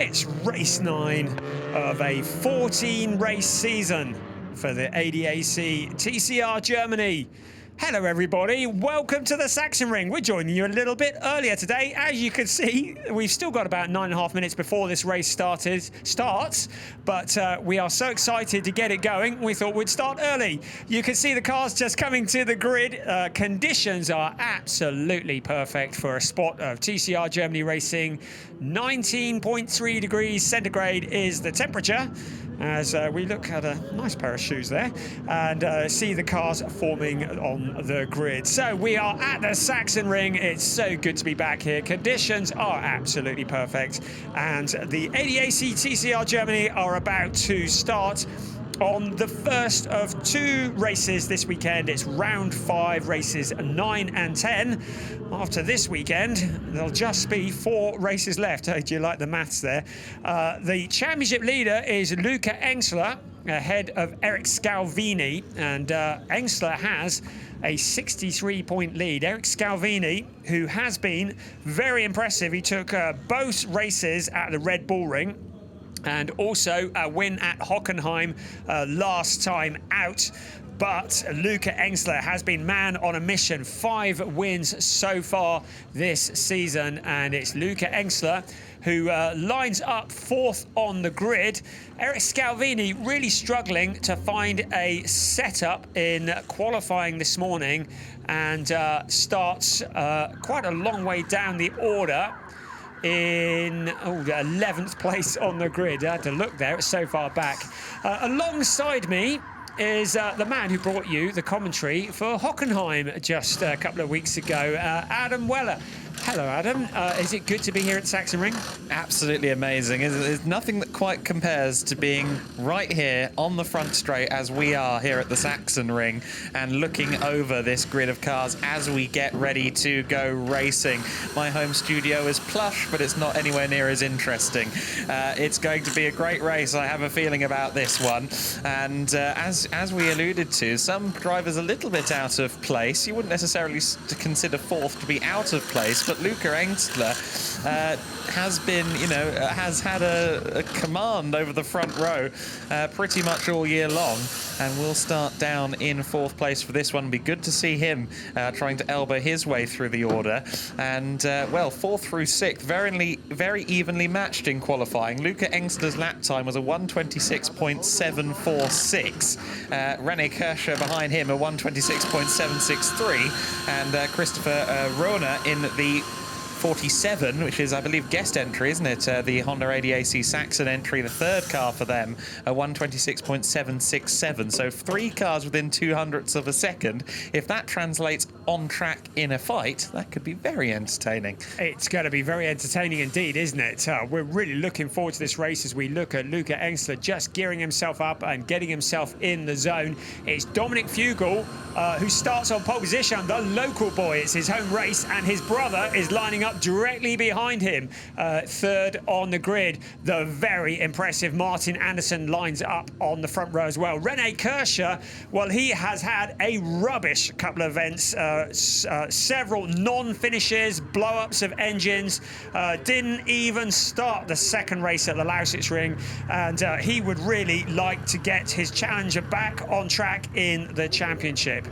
It's race 9 of a 14 race season for the ADAC TCR Germany. Hello everybody, welcome to the Sachsenring. We're joining you a little bit earlier today. As you can see, we've still got about 9.5 minutes before this race starts, but we are so excited to get it going, we thought we'd start early. You can see the cars just coming to the grid. Conditions are absolutely perfect for a spot of TCR Germany racing. 19.3 degrees centigrade is the temperature, as we look at a nice pair of shoes there and see the cars forming on the grid. So we are at the Sachsenring. It's so good to be back here. Conditions are absolutely perfect, and the ADAC TCR Germany are about to start on the first of 2 races this weekend. It's round 5, races 9 and 10. After this weekend, there'll just be 4 races left. Oh, do you like the maths there? The championship leader is Luca Engsler, ahead of Eric Scalvini, and Engsler has a 63-point lead. Eric Scalvini, who has been very impressive, he took both races at the Red Bull Ring, and also a win at Hockenheim last time out. But Luca Engsler has been man on a mission. 5 wins so far this season, and it's Luca Engsler who lines up 4th on the grid. Eric Scalvini really struggling to find a setup in qualifying this morning, and starts quite a long way down the order in 11th place on the grid. I had to look there, it's so far back. Alongside me is the man who brought you the commentary for Hockenheim just a couple of weeks ago, Adam Weller. Hello, Adam. Is it good to be here at Sachsenring? Absolutely amazing. There's nothing that quite compares to being right here on the front straight as we are here at the Sachsenring and looking over this grid of cars as we get ready to go racing. My home studio is plush, but it's not anywhere near as interesting. It's going to be a great race, I have a feeling, about this one. And as we alluded to, some drivers a little bit out of place. You wouldn't necessarily consider 4th to be out of place, but Luca Engsler has been, has had a command over the front row pretty much all year long, and will start down in 4th place for this one. Be good to see him trying to elbow his way through the order. And well, 4th through 6th, very evenly matched in qualifying. Luca Engsler's lap time was a 1:26.746. René Kirscher behind him a 1:26.763, and Christopher Rohner in the 47, which is, I believe, guest entry, isn't it? The Honda ADAC Saxon entry, the 3rd car for them, a 1:26.767. So 3 cars within 0.02 of a second. If that translates on track in a fight, that could be very entertaining. It's going to be very entertaining indeed, isn't it? We're really looking forward to this race as we look at Luca Engsler just gearing himself up and getting himself in the zone. It's Dominic Fugel who starts on pole position, the local boy. It's his home race, and his brother is lining up directly behind him, 3rd on the grid. The very impressive Martin Anderson lines up on the front row as well. René Kirscher, well, he has had a rubbish couple of events, several non-finishes, blow-ups of engines, didn't even start the 2nd race at the Lausitzring, and he would really like to get his challenger back on track in the championship.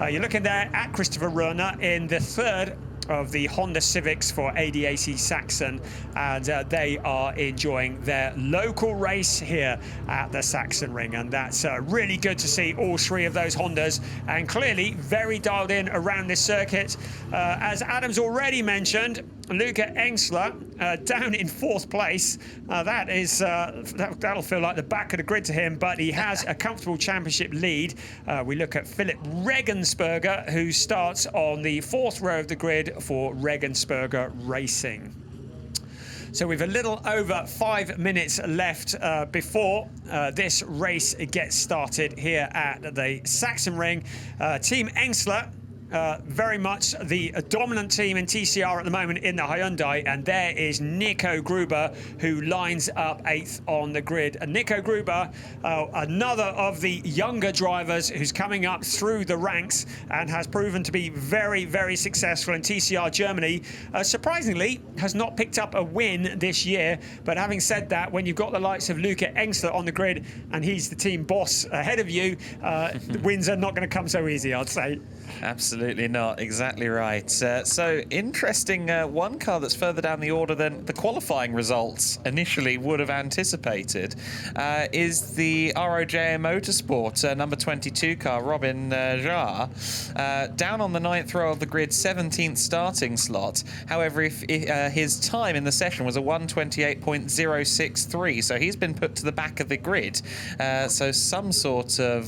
You're looking there at Christopher Rohner in the 3rd of the Honda Civics for ADAC Saxon, and they are enjoying their local race here at the Sachsenring, and that's really good to see all 3 of those Hondas, and clearly very dialed in around this circuit. As Adam's already mentioned, Luca Engsler down in 4th place. That'll feel like the back of the grid to him, but he has a comfortable championship lead. We look at Philip Regensburger, who starts on the 4th row of the grid for Regensburger Racing. So we've a little over 5 minutes left before this race gets started here at the Sachsenring. Team Engsler very much the dominant team in TCR at the moment in the Hyundai, and there is Nico Gruber, who lines up 8th on the grid. And Nico Gruber, another of the younger drivers who's coming up through the ranks and has proven to be very, very successful in TCR Germany. Surprisingly, has not picked up a win this year, but having said that, when you've got the likes of Luca Engstler on the grid and he's the team boss ahead of you, the wins are not going to come so easy, I'd say. Absolutely not. Exactly right. So interesting. One car that's further down the order than the qualifying results initially would have anticipated is the ADAC Motorsport number 22 car, Robin Jarre, down on the 9th row of the grid, 17th starting slot. However, if his time in the session was a 1:28.063, so he's been put to the back of the grid. So some sort of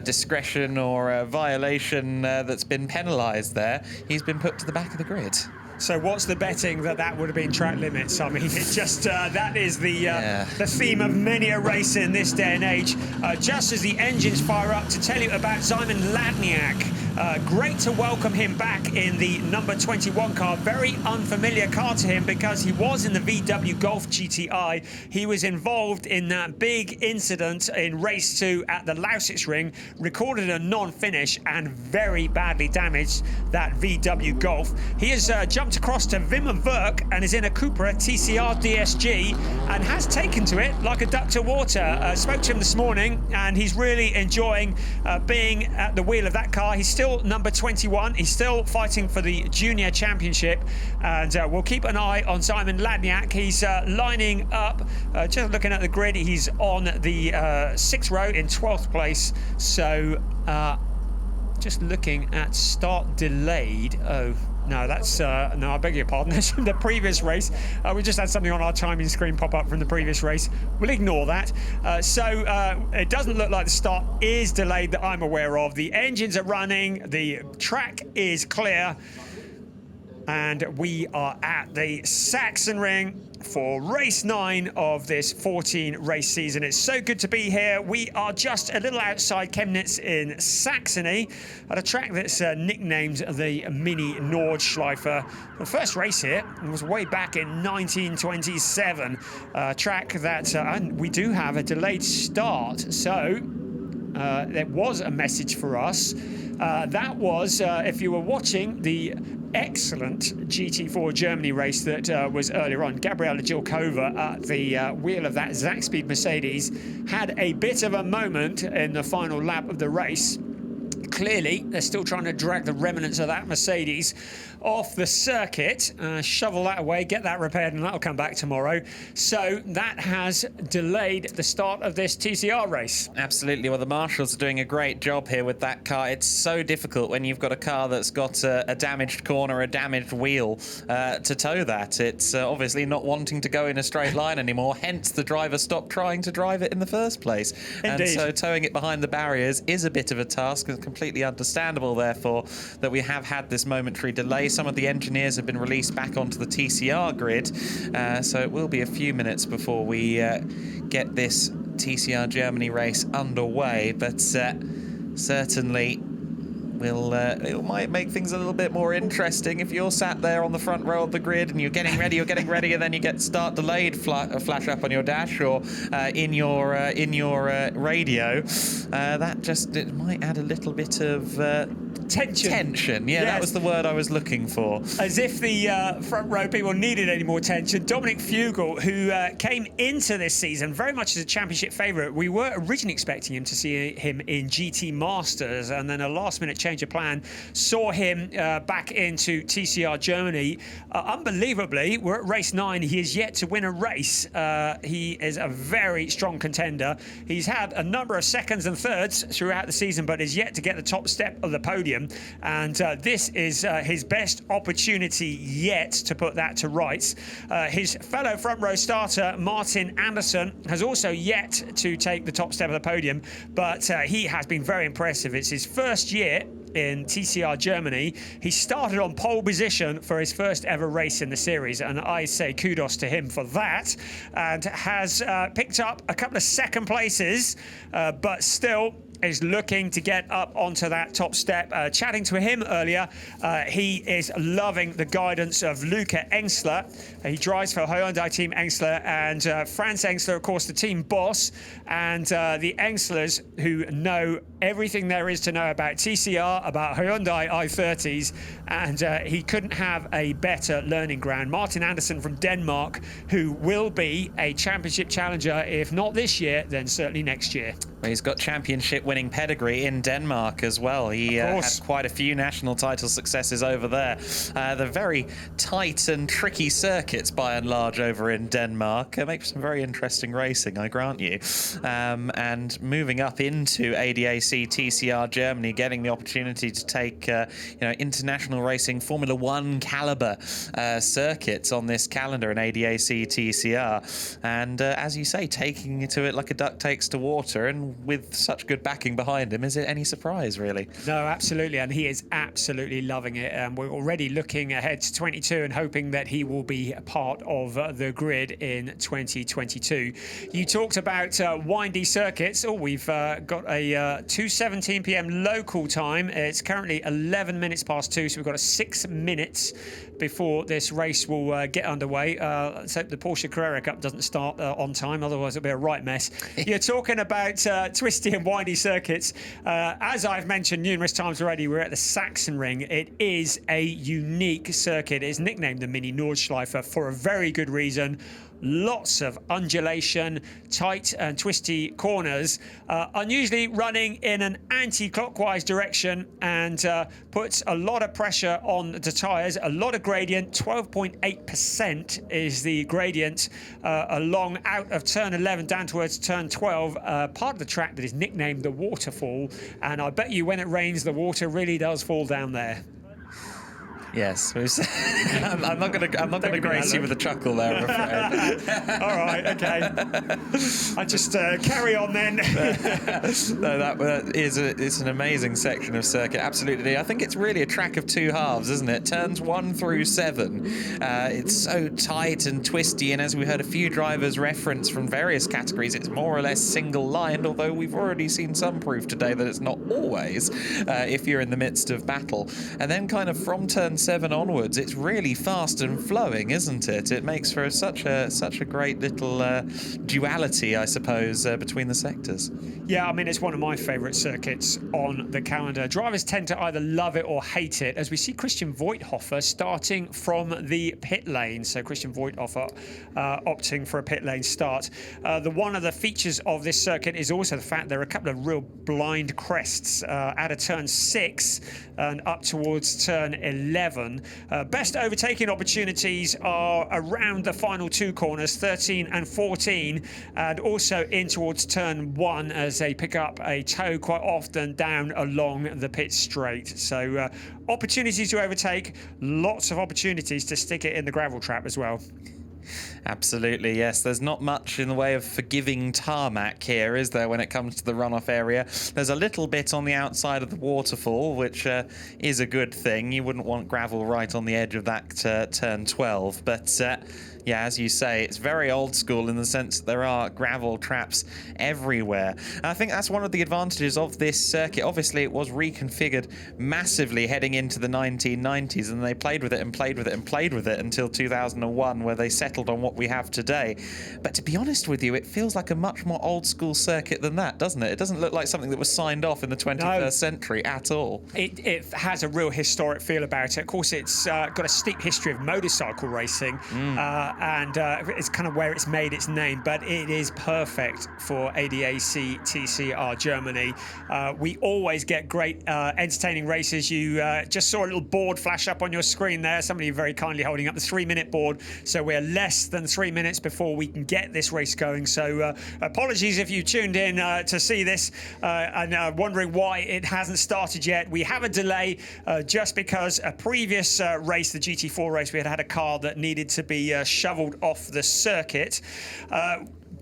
discretion or violation that's been penalised there. He's been put to the back of the grid. So what's the betting that would have been track limits? I mean, it just that is the theme of many a race in this day and age. Just as the engines fire up, to tell you about Simon Ladniak. Great to welcome him back in the number 21 car. Very unfamiliar car to him because he was in the VW Golf GTI. He was involved in that big incident in race 2 at the Sachsenring, recorded a non-finish and very badly damaged that VW Golf. He has jumped across to Wim Werk and is in a Cupra TCR DSG and has taken to it like a duck to water. Spoke to him this morning and he's really enjoying being at the wheel of that car. He's still number 21. He's still fighting for the junior championship, and we'll keep an eye on Simon Ladniak. He's lining up, just looking at the grid, he's on the 6th row in 12th place. So just looking at start delayed. Oh, no, that's no, I beg your pardon. That's from the previous race. We just had something on our timing screen pop up from the previous race. We'll ignore that. So it doesn't look like the start is delayed that I'm aware of. The engines are running. The track is clear. And we are at the Sachsenring for race 9 of this 14 race season. It's so good to be here. We are just a little outside Chemnitz in Saxony at a track that's nicknamed the Mini Nordschleife. The first race here was way back in 1927. A track that and we do have a delayed start. So there was a message for us. That was, if you were watching the excellent GT4 Germany race that was earlier on, Gabriela Jilkova at the wheel of that Zakspeed Mercedes had a bit of a moment in the final lap of the race. Clearly, they're still trying to drag the remnants of that Mercedes off the circuit, shovel that away, get that repaired, and that'll come back tomorrow. So that has delayed the start of this TCR race. Absolutely. Well, the marshals are doing a great job here with that car. It's so difficult when you've got a car that's got a damaged corner, a damaged wheel, to tow that. It's obviously not wanting to go in a straight line anymore, hence the driver stopped trying to drive it in the first place. Indeed. And so towing it behind the barriers is a bit of a task, and completely understandable, therefore, that we have had this momentary delay. Some of the engineers have been released back onto the TCR grid, so it will be a few minutes before we get this TCR Germany race underway, but certainly it might make things a little bit more interesting if you're sat there on the front row of the grid and you're getting ready, and then you get start delayed flash up on your dash or in your radio. It might add a little bit of tension. Yeah, yes. That was the word I was looking for. As if the front row people needed any more tension. Dominic Fugel, who came into this season very much as a championship favourite. We were originally expecting him to see him in GT Masters, and then a last-minute change of plan saw him back into TCR Germany. Unbelievably, we're at race 9. He is yet to win a race. He is a very strong contender. He's had a number of seconds and thirds throughout the season, but is yet to get the top step of the podium. And this is his best opportunity yet to put that to rights. His fellow front row starter, Martin Anderson, has also yet to take the top step of the podium, but he has been very impressive. It's his first year in TCR Germany. He started on pole position for his first ever race in the series, and I say kudos to him for that, and has picked up a couple of second places, but still is looking to get up onto that top step. Chatting to him earlier, he is loving the guidance of Luca Engsler. He drives for Hyundai Team Engsler, and Franz Engsler, of course, the team boss, and the Engslers who know everything there is to know about TCR, about Hyundai i30s, and he couldn't have a better learning ground. Martin Andersen from Denmark, who will be a championship challenger, if not this year, then certainly next year. Well, he's got championship winning pedigree in Denmark as well. He had quite a few national title successes over there. They're very tight and tricky circuits by and large over in Denmark. It makes some very interesting racing, I grant you. And moving up into ADAC TCR Germany, getting the opportunity to take international racing Formula One caliber circuits on this calendar in ADAC TCR. And as you say, taking to it like a duck takes to water, and with such good backing behind him, is it any surprise, really? No, absolutely, and he is absolutely loving it. We're already looking ahead to 22 and hoping that he will be a part of the grid in 2022. You talked about windy circuits. Oh, we've got a 2:17 p.m. local time. It's currently 11 minutes past 2, so we've got 6 minutes before this race will get underway. Let's hope the Porsche Carrera Cup doesn't start on time, otherwise it'll be a right mess. You're talking about twisty and windy circuits. As I've mentioned numerous times already, we're at the Sachsenring. It is a unique circuit. It's nicknamed the Mini Nordschleife for a very good reason. Lots of undulation, tight and twisty corners, unusually running in an anti-clockwise direction, and puts a lot of pressure on the tyres, a lot of gradient. 12.8% is the gradient along out of turn 11 down towards turn 12, part of the track that is nicknamed the Waterfall, and I bet you when it rains the water really does fall down there. Yes, I'm not going to grace you with a chuckle there, I'm afraid. All right, okay. I just carry on then. No, that is it's an amazing section of circuit. Absolutely, I think it's really a track of two halves, isn't it? Turns 1 through 7. It's so tight and twisty, and as we heard a few drivers reference from various categories, it's more or less single-lined. Although we've already seen some proof today that it's not always if you're in the midst of battle. And then, kind of from turn 7 onwards, it's really fast and flowing, isn't it? It makes for such a great little duality, I suppose, between the sectors. Yeah, I mean, it's one of my favourite circuits on the calendar. Drivers tend to either love it or hate it, as we see Christian Voithofer starting from the pit lane. So Christian Voithofer opting for a pit lane start. One of the features of this circuit is also the fact there are a couple of real blind crests out of turn 6 and up towards turn 11. Best overtaking opportunities are around the final 2 corners, 13 and 14, and also in towards turn 1 as they pick up a toe quite often down along the pit straight. So opportunities to overtake, lots of opportunities to stick it in the gravel trap as well. Absolutely, yes. There's not much in the way of forgiving tarmac here, is there, when it comes to the runoff area? There's a little bit on the outside of the waterfall, which is a good thing. You wouldn't want gravel right on the edge of that turn 12, but yeah, as you say, it's very old school in the sense that there are gravel traps everywhere. And I think that's one of the advantages of this circuit. Obviously, it was reconfigured massively heading into the 1990s, and they played with it and played with it and played with it until 2001, where they settled on what we have today. But to be honest with you, it feels like a much more old school circuit than that, doesn't it? It doesn't look like something that was signed off in the 21st century at all. It has a real historic feel about it. Of course, it's got a steep history of motorcycle racing, and it's kind of where it's made its name, but it is perfect for ADAC TCR Germany. We always get great entertaining races. You just saw a little board flash up on your screen there, somebody very kindly holding up the 3-minute board, so we're less than 3 minutes before we can get this race going. So apologies if you tuned in to see this and wondering why it hasn't started yet. We have a delay just because a previous race, the GT4 race, we had a car that needed to be shoveled off the circuit.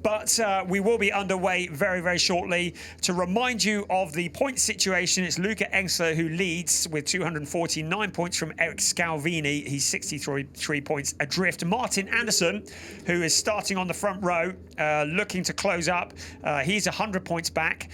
But we will be underway very, very shortly. To remind you of the point situation, it's Luca Engstler who leads with 249 points from Eric Scalvini. He's 63 points adrift. Martin Anderson, who is starting on the front row, looking to close up. He's 100 points back.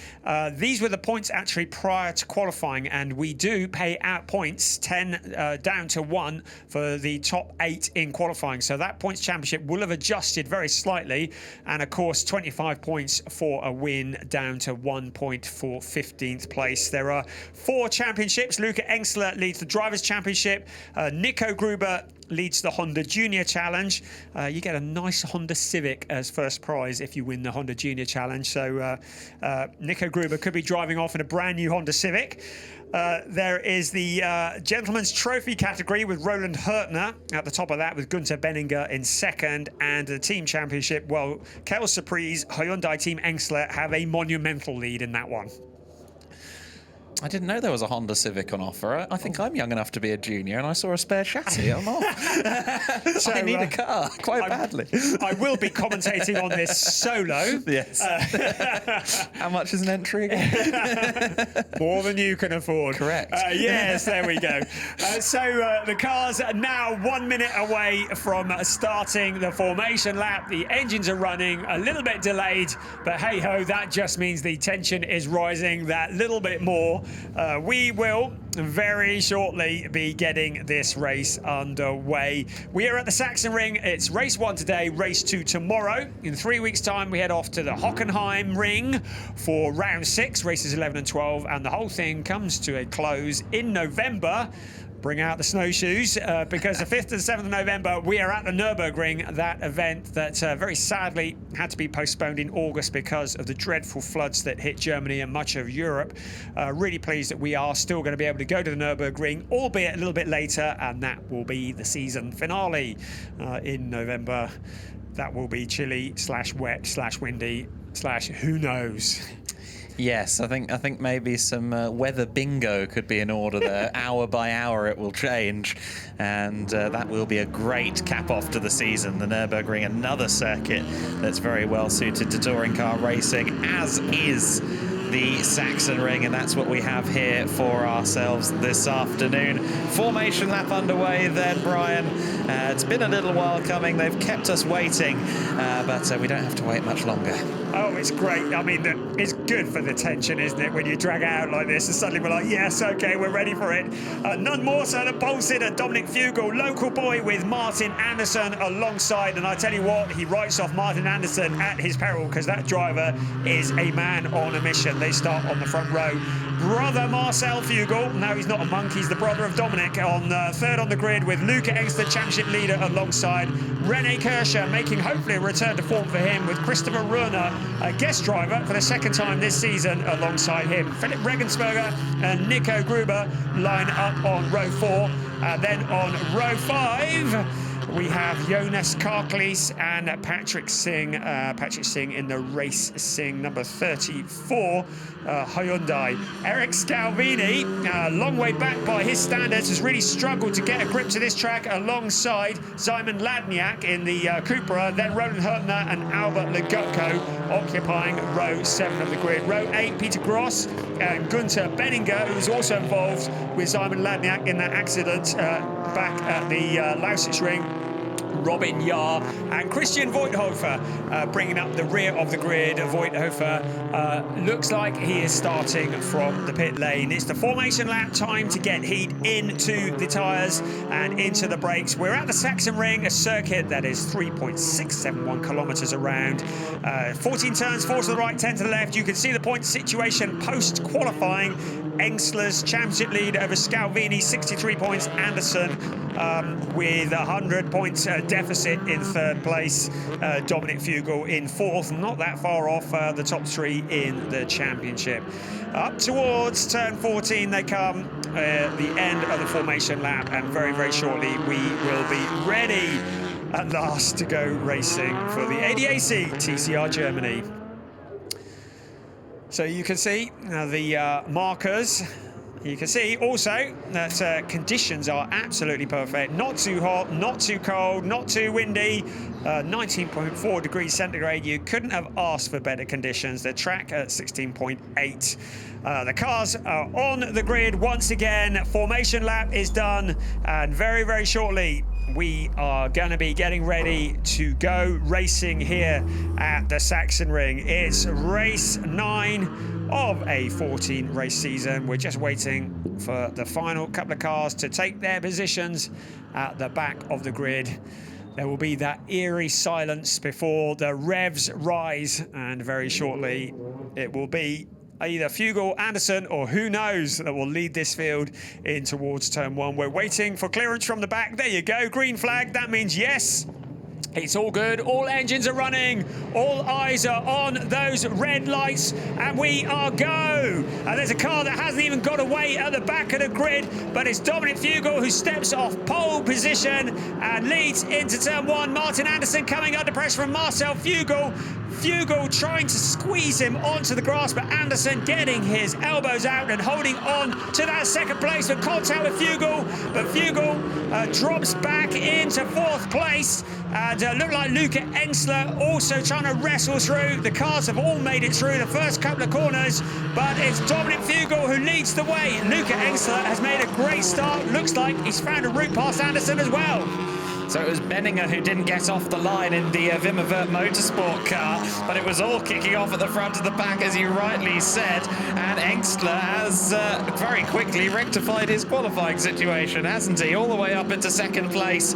These were the points actually prior to qualifying, and we do pay out points 10 down to 1 for the top 8 in qualifying. So that points championship will have adjusted very slightly, and of course 25 points for a win down to 1 point for 15th place. There are 4 championships. Luca Engstler leads the Drivers' Championship. Nico Gruber leads the Honda Junior Challenge. You get a nice Honda Civic as first prize if you win the Honda Junior Challenge. So Nico Gruber could be driving off in a brand new Honda Civic. There is the Gentleman's Trophy category with Roland Hertner at the top of that, with Gunther Benninger in second. And the Team Championship, well, Kel Surprise, Hyundai Team Engstler have a monumental lead in that one. I didn't know there was a Honda Civic on offer. I think I'm young enough to be a junior, and I saw a spare chassis. I'm off. So, I need a car quite badly. I will be commentating on this solo. Yes. How much is an entry again? More than you can afford. Correct. Yes, there we go. So the cars are now 1 minute away from starting the formation lap. The engines are running, a little bit delayed, but hey-ho, that just means the tension is rising that little bit more. We will very shortly be getting this race underway. We are at the Sachsenring. It's race 1 today, race 2 tomorrow. In 3 weeks' time, we head off to the Hockenheim Ring for round 6, races 11 and 12, and the whole thing comes to a close in November. Bring out the snowshoes, because the 5th and 7th of November, we are at the Nürburgring, that event that very sadly had to be postponed in August because of the dreadful floods that hit Germany and much of Europe. Really pleased that we are still going to be able to go to the Nürburgring, albeit a little bit later, and that will be the season finale in November. That will be chilly / wet / windy / who knows. Yes, I think maybe some weather bingo could be in order there. Hour by hour it will change, and that will be a great cap-off to the season. The Nürburgring, another circuit that's very well suited to touring car racing, as is the Sachsenring, and that's what we have here for ourselves this afternoon. Formation lap underway then, Brian. It's been a little while coming. They've kept us waiting, but we don't have to wait much longer. Oh, it's great. I mean, it's good for the tension, isn't it, when you drag out like this and suddenly we're like, yes, okay, we're ready for it. None more so than pole sitter Dominic Fugel, local boy with Martin Anderson alongside. And I tell you what, he writes off Martin Anderson at his peril, because that driver is a man on a mission. They start on the front row. Brother Marcel Fugel, no, he's not a monk, he's the brother of Dominic, on third on the grid with Luca Engstler, championship leader, alongside René Kirscher, making hopefully a return to form for him, with Christopher Ruhner, a guest driver for the second time this season, alongside him. Philip Regensberger and Nico Gruber line up on row 4. Then on row 5, we have Jonas Karklis and Patrick Singh. Patrick Singh in the Race Singh number 34 Hyundai. Eric Scalvini, long way back by his standards, has really struggled to get a grip to this track, alongside Simon Ladniak in the Cupra. Then Roland Hertner and Albert Legutko occupying row 7 of the grid. Row 8, Peter Gross and Gunther Benninger, who was also involved with Simon Ladniak in that accident back at the Lausitz Ring. Robin Yar and Christian Voigthofer bringing up the rear of the grid. Voigthofer looks like he is starting from the pit lane. It's the formation lap, time to get heat into the tyres and into the brakes. We're at the Sachsenring, a circuit that is 3.671 kilometres around. 14 turns, 4 to the right, 10 to the left. You can see the point situation post-qualifying. Engstler's championship lead over Scalvini, 63 points. Anderson with 100 points deficit in third place. Dominic Fugel in fourth, not that far off the top 3 in the championship. Up towards turn 14 they come, the end of the formation lap, and very, very shortly we will be ready at last to go racing for the ADAC TCR Germany. So you can see the markers You can see also that conditions are absolutely perfect. Not too hot, not too cold, not too windy. 19.4 degrees centigrade. You couldn't have asked for better conditions. The track at 16.8. The cars are on the grid once again. Formation lap is done, and very, very shortly we are going to be getting ready to go racing here at the Sachsenring. It's race 9 of a 14 race season. We're just waiting for the final couple of cars to take their positions at the back of the grid. There will be that eerie silence before the revs rise, and very shortly it will be either Fugel, Anderson, or who knows that will lead this field in towards turn 1. We're waiting for clearance from the back. There you go, green flag. That means yes, it's all good. All engines are running. All eyes are on those red lights, and we are go. And there's a car that hasn't even got away at the back of the grid, but it's Dominic Fugel who steps off pole position and leads into turn 1. Martin Anderson coming under pressure from Marcel Fugel. Fugel trying to squeeze him onto the grass, but Anderson getting his elbows out and holding on to that second place for contact with Fugel. But Fugel drops back into 4th place, and looked like Luca Ensler also trying to wrestle through. The cars have all made it through the first couple of corners, but it's Dominic Fugel who leads the way. Luca Ensler has made a great start. Looks like he's found a route past Anderson as well. So it was Benninger who didn't get off the line in the ADAC Motorsport car, but it was all kicking off at the front of the pack, as you rightly said, and Engstler has very quickly rectified his qualifying situation, hasn't he? All the way up into 2nd place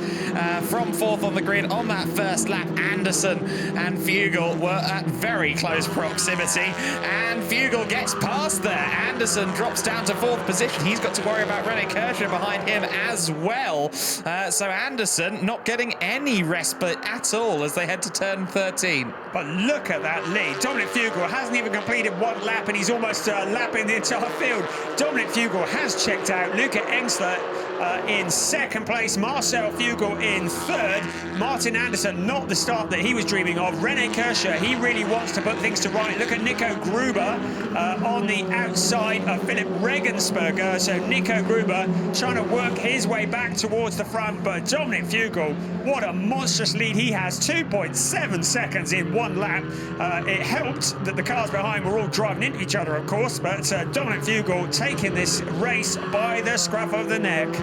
from 4th on the grid on that first lap. Anderson and Fugel were at very close proximity, and Fugel gets past there. Anderson drops down to 4th position. He's got to worry about René Kirscher behind him as well. So Anderson not getting any respite at all as they head to turn 13. But look at that lead. Dominic Fugel hasn't even completed 1 lap, and he's almost lapping the entire field. Dominic Fugel has checked out. Luca Ensler in 2nd place. Marcel Fugel in 3rd. Martin Anderson, not the start that he was dreaming of. René Kirscher, he really wants to put things to right. Look at Nico Gruber on the outside of Philip Regensberger. So Nico Gruber trying to work his way back towards the front, but Dominic Fugel, what a monstrous lead he has. 2.7 seconds in 1 lap. It helped that the cars behind were all driving into each other, of course, but Dominic Fugel taking this race by the scruff of the neck.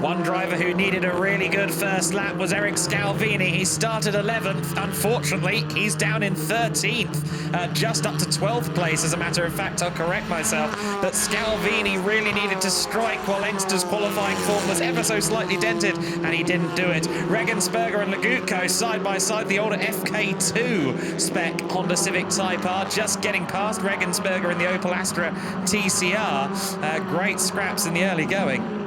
One driver who needed a really good first lap was Eric Scalvini. He started 11th. Unfortunately, he's down in 13th, just up to 12th place. As a matter of fact, I'll correct myself. But Scalvini really needed to strike while Engster's qualifying form was ever so slightly dented, and he didn't do it. Regensberger and Legutko side by side, the older FK2 spec Honda Civic Type R, just getting past Regensberger in the Opel Astra TCR. Great scraps in the early going.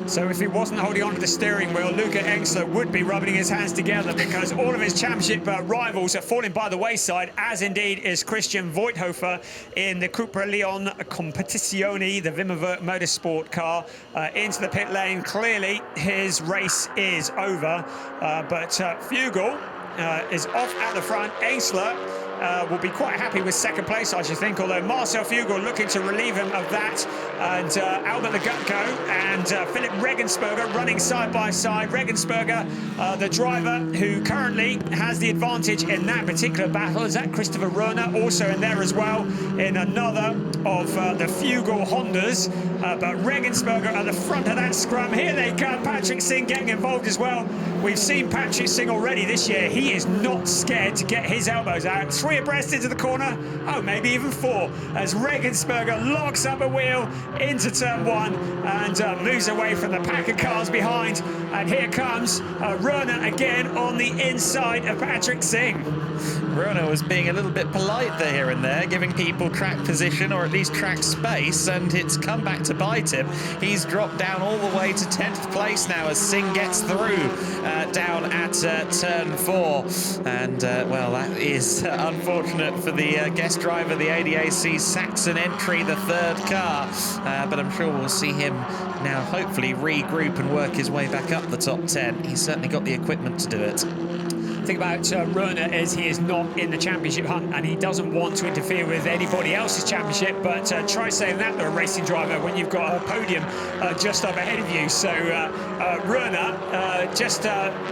So if he wasn't holding on to the steering wheel, Luca Engstler would be rubbing his hands together, because all of his championship rivals are falling by the wayside, as indeed is Christian Voigthofer in the Cupra Leon Competizione, the ADAC Motorsport car, into the pit lane. Clearly his race is over, but Fugel is off at the front. Engstler will be quite happy with 2nd place, I should think, although Marcel Fugel looking to relieve him of that. And Albert Legutko and Philip Regensberger running side by side. Regensberger, the driver who currently has the advantage in that particular battle. Is that Christopher Rohner also in there as well, in another of the Fugel Hondas. But Regensberger at the front of that scrum. Here they come. Patrick Singh getting involved as well. We've seen Patrick Singh already this year. He is not scared to get his elbows out. 3 abreast into the corner. Oh, maybe even 4. As Regensberger locks up a wheel into turn 1 and moves away from the pack of cars behind. And here comes Rohner again on the inside of Patrick Singh. Rohner was being a little bit polite there here and there, giving people track position or at least track space, and it's come back to bite him. He's dropped down all the way to 10th place now as Singh gets through down at turn 4. And, well, that is unfortunate for the guest driver, the ADAC Saxon entry, the 3rd car. But I'm sure we'll see him now hopefully regroup and work his way back up the top 10. He's certainly got the equipment to do it. The thing about Röhrner is he is not in the championship hunt, and he doesn't want to interfere with anybody else's championship, but try saying that to a racing driver when you've got a podium just up ahead of you. So Röhrner just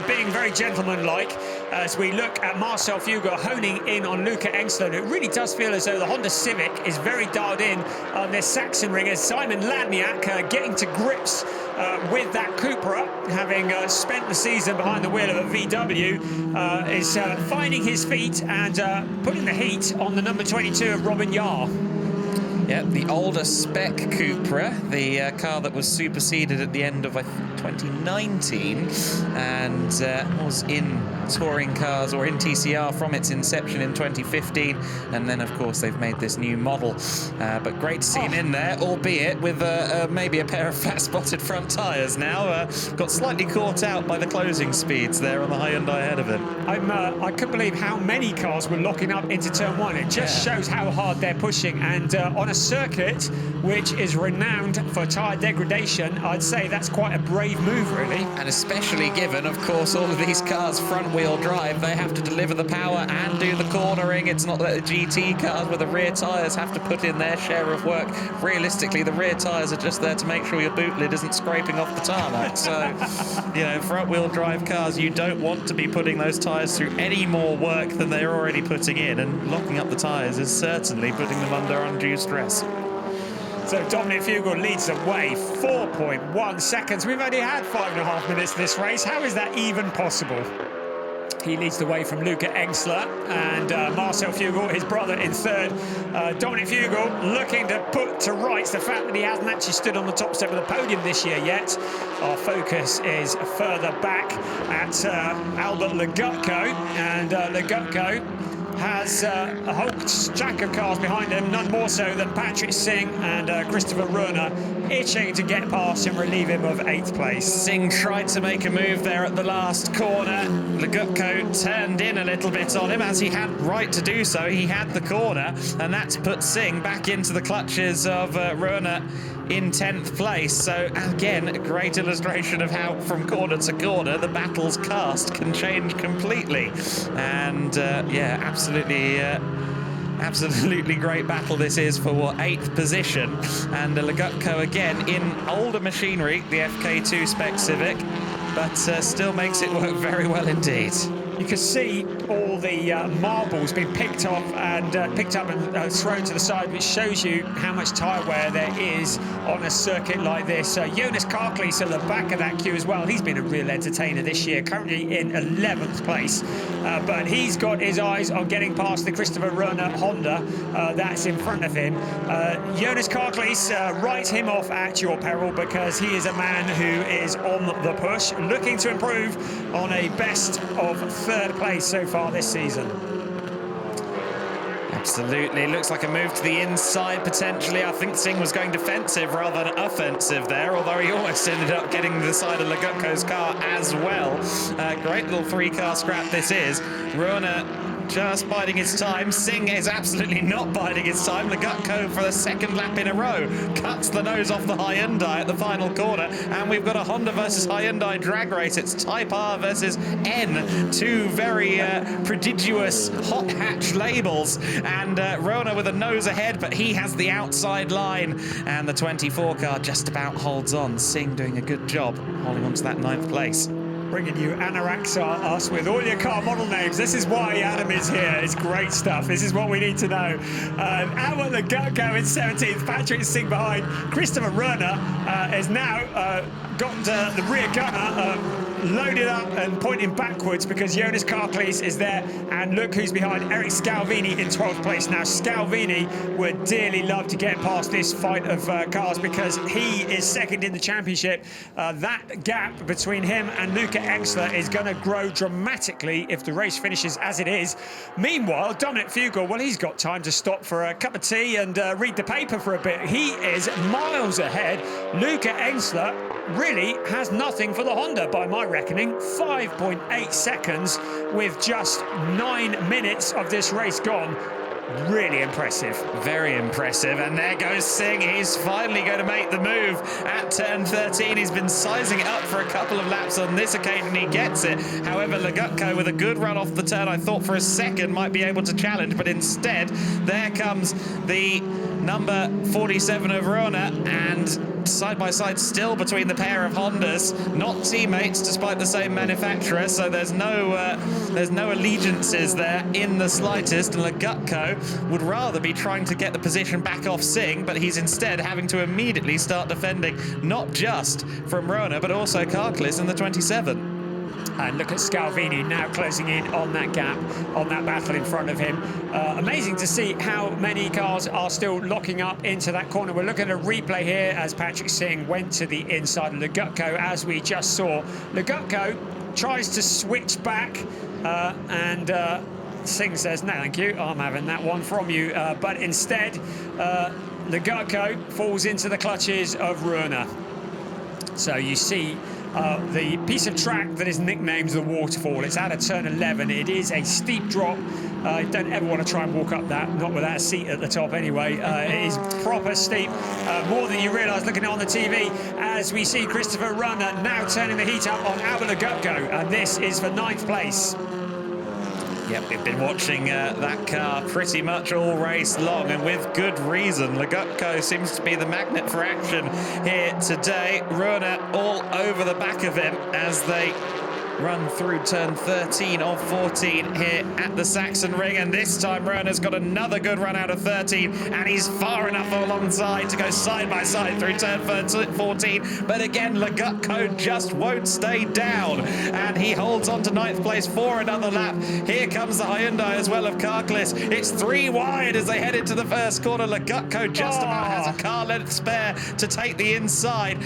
being very gentlemanlike as we look at Marcel Fugel honing in on Luca Engstler. It really does feel as though the Honda Civic is very dialed in on this Sachsenring, as Simon Ladniak getting to grips with that Cupra, having spent the season behind the wheel of a VW, is finding his feet and putting the heat on the number 22 of Robin Yar. Yeah, the older spec Cupra, the car that was superseded at the end of 2019 and was in touring cars or in TCR from its inception in 2015, and then of course they've made this new model. But great to see him in there, albeit with maybe a pair of flat-spotted front tyres now. Got slightly caught out by the closing speeds there on the Hyundai ahead of him. I couldn't believe how many cars were locking up into turn one. It just shows how hard they're pushing, and on a circuit which is renowned for tyre degradation, I'd say that's quite a brave move, really. And especially given, of course, all of these cars front-wheel drive, they have to deliver the power and do the cornering. It's not that the GT cars with the rear tyres have to put in their share of work. Realistically, the rear tyres are just there to make sure your boot lid isn't scraping off the tarmac. So, you know, front-wheel drive cars, you don't want to be putting those tyres through any more work than they're already putting in, and locking up the tyres is certainly putting them under undue stress. So Dominic Fugel leads the way, 4.1 seconds. We've only had 5.5 minutes this race. How is that even possible? He leads the way from Luca Engstler and Marcel Fugel, his brother, in third. Dominic Fugel looking to put to rights the fact that he hasn't actually stood on the top step of the podium this year yet. Our focus is further back at Albert Legutko, and Legutko has a whole stack of cars behind him, none more so than Patrick Singh and Christopher Röhrner, itching to get past and relieve him of 8th place. Singh tried to make a move there at the last corner. Legutko turned in a little bit on him, as he had right to do so. He had the corner, and that's put Singh back into the clutches of Röhrner in 10th place. So again, a great illustration of how from corner to corner the battle's cast can change completely. And yeah, absolutely great battle this is for 8th position. And Legutko again in older machinery, the FK2 spec Civic, but still makes it work very well indeed. You can see all the marbles being picked up and thrown to the side, which shows you how much tyre wear there is on a circuit like this. Jonas Karklees at the back of that queue as well. He's been a real entertainer this year, currently in 11th place. But he's got his eyes on getting past the Christopher Röhrner Honda that's in front of him. Jonas Karklees, write him off at your peril, because he is a man who is on the push, looking to improve on a best of 3rd place so far this season. Absolutely, looks like a move to the inside potentially. I think Singh was going defensive rather than offensive there, although he almost ended up getting the side of Legutko's car as well. Great little 3-car scrap this is. Röhrner just biding his time. Singh is absolutely not biding his time. Legutko, for the 2nd lap in a row, cuts the nose off the Hyundai at the final corner, and we've got a Honda versus Hyundai drag race. It's Type R versus N, two very prodigious hot hatch labels, and Röhrner with a nose ahead, but he has the outside line, and the 24 car just about holds on. Singh doing a good job holding on to that 9th place. Bringing you Anaxar us with all your car model names. This is why Adam is here. It's great stuff. This is what we need to know. Albert Legutko in 17th, Patrick Singh behind. Christopher Röhrner is now got the rear gunner loaded up and pointing backwards, because Jonas Karklees is there, and look who's behind, Eric Scalvini in 12th place. Now Scalvini would dearly love to get past this fight of cars, because he is 2nd in the championship. That gap between him and Luca Engstler is going to grow dramatically if the race finishes as it is. Meanwhile, Dominic Fugel, well, he's got time to stop for a cup of tea and read the paper for a bit. He is miles ahead. Luca Engstler really has nothing for the Honda by my reckoning. 5.8 seconds with just 9 minutes of this race gone. Really impressive. Very impressive. And there goes Singh. He's finally going to make the move at turn 13. He's been sizing it up for a couple of laps. On this occasion, he gets it. However, Legutko with a good run off the turn, I thought for a second might be able to challenge, but instead, there comes the number 47 of Rona, and side by side still between the pair of Hondas, not teammates despite the same manufacturer, so there's no allegiances there in the slightest. And Legutko would rather be trying to get the position back off Singh, but he's instead having to immediately start defending not just from Rona but also Karklis in the 27. And look at Scalvini now closing in on that gap, on that battle in front of him. Amazing to see how many cars are still locking up into that corner. We're looking at a replay here as Patrick Singh went to the inside of Legutko, as we just saw. Legutko tries to switch back and Singh says, no, thank you, I'm having that one from you. But instead, Legutko falls into the clutches of Rona. So you see the piece of track that is nicknamed the Waterfall. It's out of turn 11. It is a steep drop. You don't ever want to try and walk up that, not without a seat at the top anyway. It is proper steep, more than you realise looking on the TV, as we see Christopher Runner now turning the heat up on Albert Legutko, and this is for 9th place. Yep, we've been watching that car pretty much all race long, and with good reason. Legutko seems to be the magnet for action here today. Rona all over the back of him as they run through turn 13 of 14 here at the Sachsenring, and this time Rona's got another good run out of 13, and he's far enough alongside to go side by side through turn 14, but again Legutko just won't stay down, and he holds on to 9th place for another lap. Here comes the Hyundai as well of Karklis. It's 3 wide as they head into the first corner. Legutko just about has a car length spare to take the inside.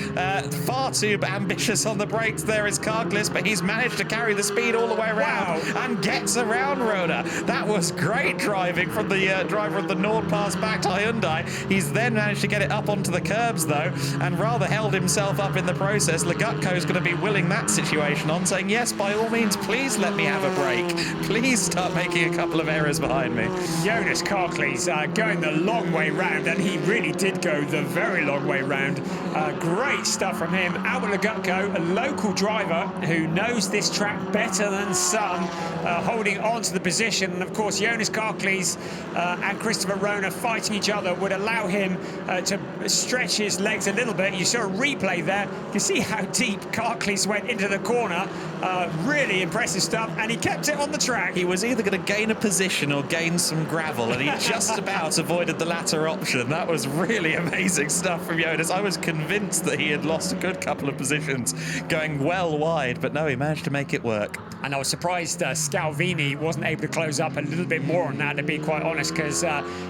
Far too ambitious on the brakes there is Karklis, but he's managed to carry the speed all the way around and gets around Rona. That was great driving from the driver of the Nord Pass back to Hyundai. He's then managed to get it up onto the curbs though, and rather held himself up in the process. Legutko's going to be willing that situation on, saying yes, by all means, please let me have a break. Please start making a couple of errors behind me. Jonas Karklis going the long way round, and he really did go the very long way round. Great stuff from him. Albert Legutko, a local driver who knows this track better than some, holding on to the position. And of course Jonas Karklis and Christopher Rona fighting each other would allow him to stretch his legs a little bit. You saw a replay there. You can see how deep Karklis went into the corner. Really impressive stuff, and he kept it on the track. He was either going to gain a position or gain some gravel, and he just about avoided the latter option. That was really amazing stuff from Jonas. I was convinced that he had lost a good couple of positions going well wide, but no, he managed to make it work. And I was surprised Scalvini wasn't able to close up a little bit more on that, to be quite honest, because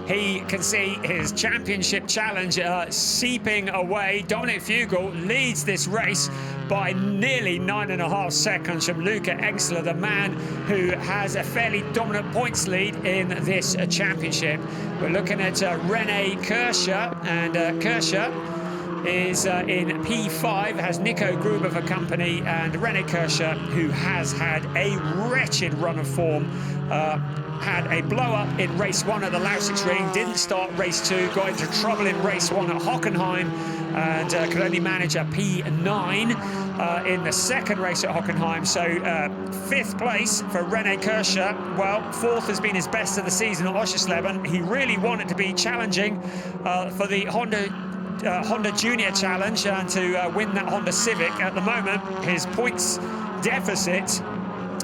he can see his championship challenge seeping away. Dominic Fugel leads this race by nearly 9.5 seconds from Luca Exler, the man who has a fairly dominant points lead in this championship. We're looking at Rene Kirscher, and Kirscher is in P5, has Nico Gruber for company, and Rene Kirscher, who has had a wretched run of form, had a blow-up in race 1 at the Sachsenring, didn't start race 2, got into trouble in race 1 at Hockenheim, and could only manage a P9 in the second race at Hockenheim. So 5th place for Rene Kirscher. Well, 4th has been his best of the season at Oschersleben. He really wanted to be challenging for the Honda Junior Challenge and to win that Honda Civic. At the moment, his points deficit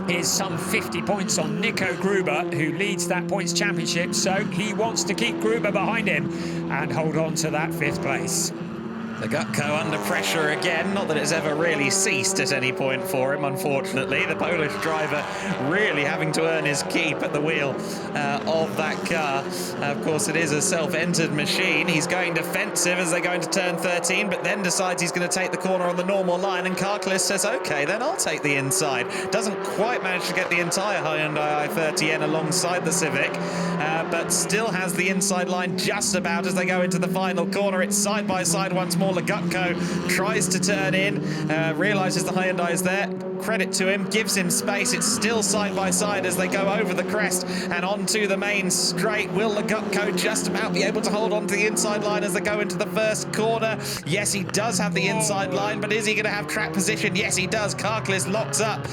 is some 50 points on Nico Gruber, who leads that points championship, so he wants to keep Gruber behind him and hold on to that 5th place. Legutko under pressure again, not that it's ever really ceased at any point for him, unfortunately. The Polish driver really having to earn his keep at the wheel of that car. Of course, it is a self-entered machine. He's going defensive as they go into turn 13, but then decides he's going to take the corner on the normal line, and Karklis says, okay, then I'll take the inside. Doesn't quite manage to get the entire Hyundai i30N alongside the Civic, but still has the inside line just about as they go into the final corner. It's side by side once more. Legutko tries to turn in, realises the Hyundai is there, credit to him, gives him space. It's still side by side as they go over the crest and onto the main straight. Will Lagutko just about be able to hold on to the inside line as they go into the first corner? Yes, he does have the inside line, but is he going to have track position? Yes, he does. Karklis locks up.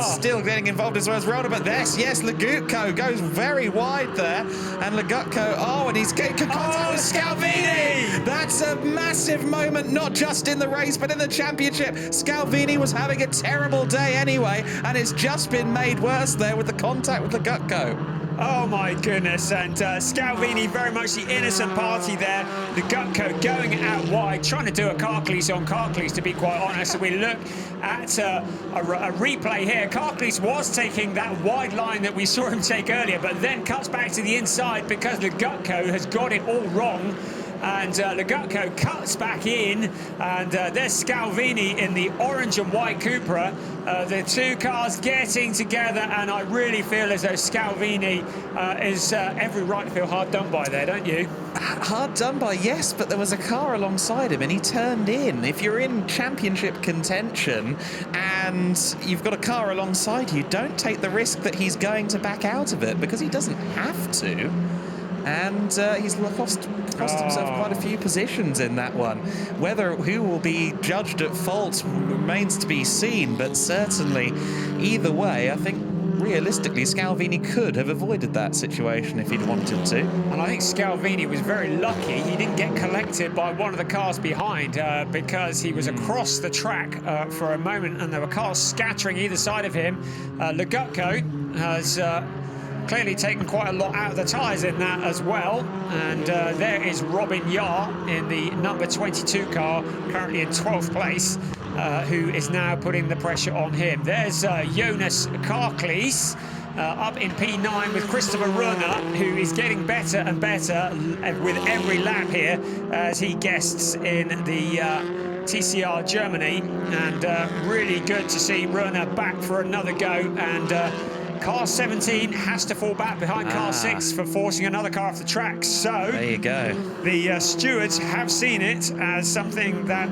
Still getting involved as well as Roda, but yes, Lagutko goes very wide there. And Lagutko, and he's getting contact with Scalvini. That's a massive moment, not just in the race, but in the championship. Scalvini was having a terrible day anyway, and it's just been made worse there with the contact with Lagutko. Oh my goodness, and Scalvini very much the innocent party there. Lagutko going out wide, trying to do a Karklis on Karklis, to be quite honest. We look at a replay here. Karklis was taking that wide line that we saw him take earlier, but then cuts back to the inside because Lagutko has got it all wrong. And Lagutko cuts back in, and there's Scalvini in the orange and white Cupra. The two cars getting together, and I really feel as though Scalvini is every right to feel hard done by there, don't you? Hard done by, yes, but there was a car alongside him and he turned in. If you're in championship contention and you've got a car alongside you, don't take the risk that he's going to back out of it, because he doesn't have to. And he's cost himself quite a few positions in that one. Who will be judged at fault remains to be seen, but certainly either way, I think realistically Scalvini could have avoided that situation if he'd wanted to. And I think Scalvini was very lucky he didn't get collected by one of the cars behind, because he was across the track for a moment and there were cars scattering either side of him. Lagutko has clearly taken quite a lot out of the tyres in that as well. And there is Robin Yar in the number 22 car, currently in 12th place, who is now putting the pressure on him. There's Jonas Karklis up in P9 with Christopher Runner, who is getting better and better with every lap here as he guests in the TCR Germany. And really good to see Runner back for another go. And car 17 has to fall back behind car 6 for forcing another car off the track. So there you go. The stewards have seen it as something that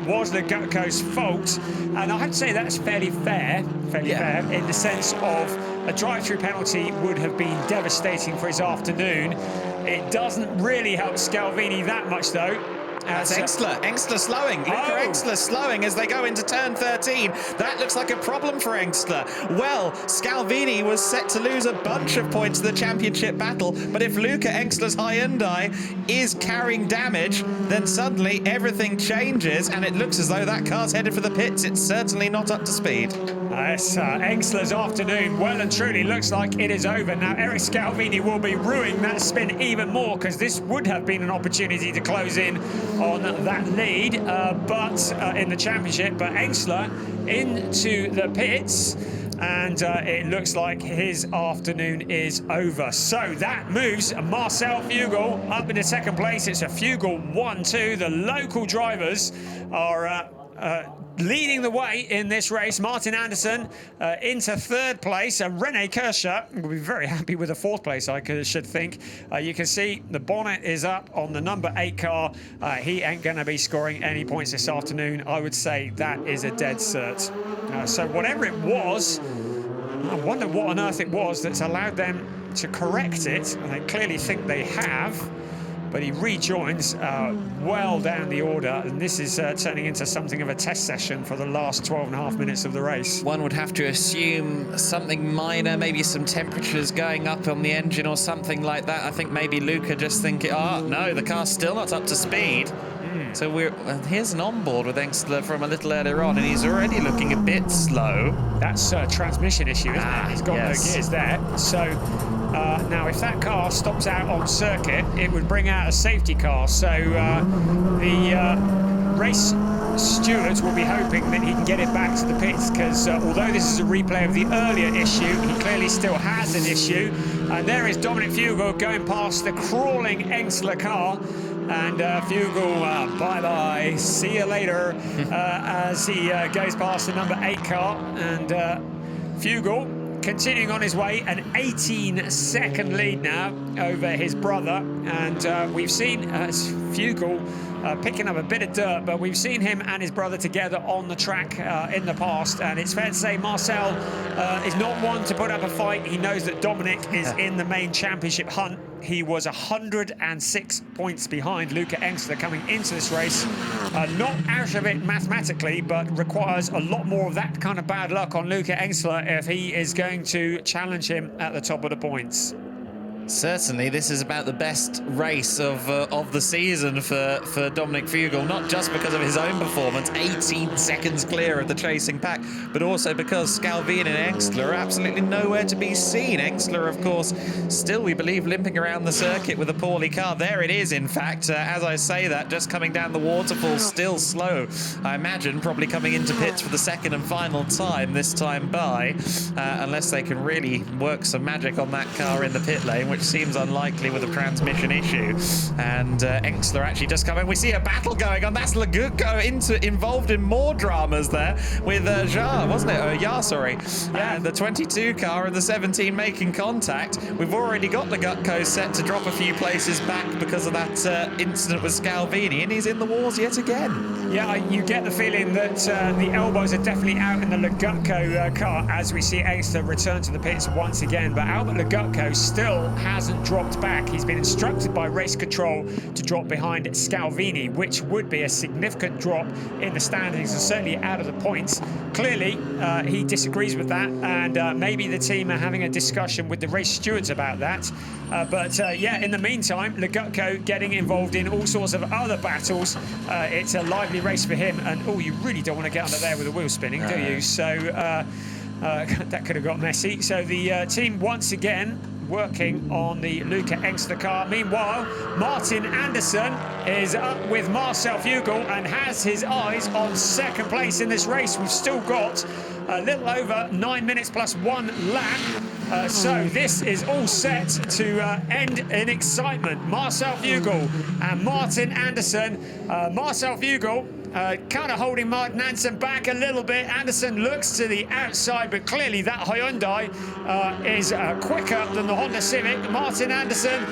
was Lagutko's fault, and I have to say that's fairly fair in the sense of a drive-through penalty would have been devastating for his afternoon. It doesn't really help Scalvini that much though. That's Engstler slowing. Luca Engstler slowing as they go into turn 13. That looks like a problem for Engstler. Well, Scalvini was set to lose a bunch of points in the championship battle, but if Luca Engstler's Hyundai is carrying damage, then suddenly everything changes, and it looks as though that car's headed for the pits. It's certainly not up to speed. Yes, Engstler's afternoon well and truly looks like it is over. Now, Eric Scalvini will be ruining that spin even more, because this would have been an opportunity to close in on that lead, but in the championship. But Engstler into the pits, and it looks like his afternoon is over. So that moves Marcel Fugel up into second place. It's a Fugel 1-2. The local drivers are leading the way in this race. Martin Anderson into third place. Rene Kirscher will be very happy with the fourth place, I should think. You can see the bonnet is up on the number 8 car. He ain't going to be scoring any points this afternoon. I would say that is a dead cert. So whatever it was, I wonder what on earth it was that's allowed them to correct it. And they clearly think they have. But he rejoins well down the order, and this is turning into something of a test session for the last 12.5 minutes of the race. One would have to assume something minor, maybe some temperatures going up on the engine or something like that. I think maybe Luca just thinking, no, the car's still not up to speed. So here's an onboard with Engstler from a little earlier on, and he's already looking a bit slow. That's a transmission issue, isn't it? He's got no gears there. So now if that car stops out on circuit, it would bring out a safety car. So the race stewards will be hoping that he can get it back to the pits, because although this is a replay of the earlier issue, he clearly still has an issue. And there is Dominic Fugel going past the crawling Engstler car. And Fugel, bye-bye, see you later, as he goes past the number 8 car. And Fugel continuing on his way, an 18-second lead now over his brother. And we've seen as Fugel picking up a bit of dirt, but we've seen him and his brother together on the track in the past, and it's fair to say Marcel is not one to put up a fight. He knows that Dominic is in the main championship hunt. He was 106 points behind Luca Engstler coming into this race. Not out of it mathematically, but requires a lot more of that kind of bad luck on Luca Engstler if he is going to challenge him at the top of the points. Certainly, this is about the best race of the season for Dominic Fugel, not just because of his own performance, 18 seconds clear of the chasing pack, but also because Scalvini and Engstler are absolutely nowhere to be seen. Engstler, of course, still, we believe, limping around the circuit with a poorly car. There it is, in fact, as I say that, just coming down the waterfall, still slow. I imagine probably coming into pits for the second and final time this time by, unless they can really work some magic on that car in the pit lane, which seems unlikely with a transmission issue. And Engstler actually just coming. We see a battle going on. That's Legutko involved in more dramas there with Jar, wasn't it? Yeah, sorry. Yeah. The 22 car and the 17 making contact. We've already got Legutko set to drop a few places back because of that incident with Scalvini, and he's in the wars yet again. Yeah, you get the feeling that the elbows are definitely out in the Legutko car as we see Engstler return to the pits once again. But Albert Legutko still hasn't dropped back. He's been instructed by race control to drop behind Scalvini, which would be a significant drop in the standings and certainly out of the points. Clearly, he disagrees with that, and maybe the team are having a discussion with the race stewards about that. But yeah, in the meantime, Legutko getting involved in all sorts of other battles. It's a lively race for him, and oh, you really don't want to get under there with the wheel spinning, do you? So that could have got messy. So the team once again working on the Luca Engstler car. Meanwhile, Martin Andersson is up with Marcel Fugel and has his eyes on second place in this race. We've still got a little over 9 minutes plus 1 lap. So this is all set to end in excitement. Marcel Fugel and Martin Andersson. Marcel Fugel kind of holding Martin Andersson back a little bit. Andersson looks to the outside, but clearly that Hyundai is quicker than the Honda Civic. Martin Andersson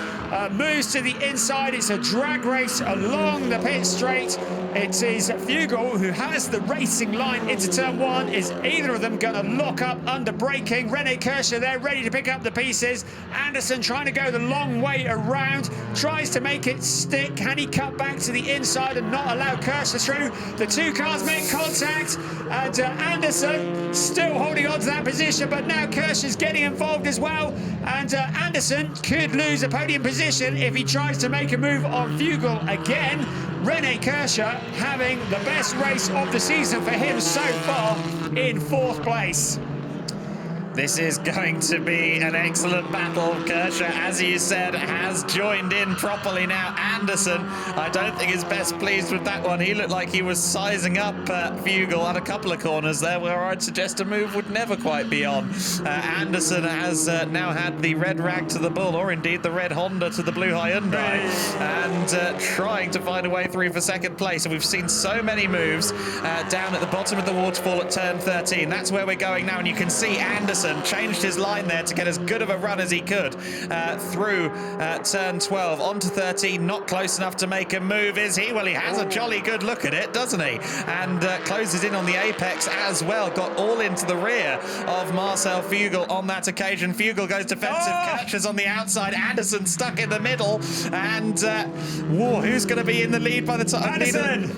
moves to the inside. It's a drag race along the pit straight. It is Fugel who has the racing line into turn 1. Is either of them going to lock up under braking? Rene Kirscher there ready to pick up the pieces. Andersson trying to go the long way around, tries to make it stick. Can he cut back to the inside and not allow Kirscher through? The two cars make contact, and Andersson still holding on to that position, but now Kirscher's getting involved as well, and Andersson could lose a podium position if he tries to make a move on Fugel again. Rene Kirscher having the best race of the season for him so far in 4th place. This is going to be an excellent battle. Kirscher, as you said, has joined in properly now. Andersson, I don't think is best pleased with that one. He looked like he was sizing up Fugel at a couple of corners there where I'd suggest a move would never quite be on. Andersson has now had the red rag to the bull, or indeed the red Honda to the blue Hyundai, and trying to find a way through for second place. And we've seen so many moves down at the bottom of the waterfall at turn 13. That's where we're going now, and you can see Andersson changed his line there to get as good of a run as he could through turn 12 onto 13. Not close enough to make a move, is he? Well, he has a jolly good look at it, doesn't he? And closes in on the apex as well. Got all into the rear of Marcel Fugel on that occasion. Fugel goes defensive, catches on the outside. Andersson stuck in the middle, and whoa, who's going to be in the lead by the time?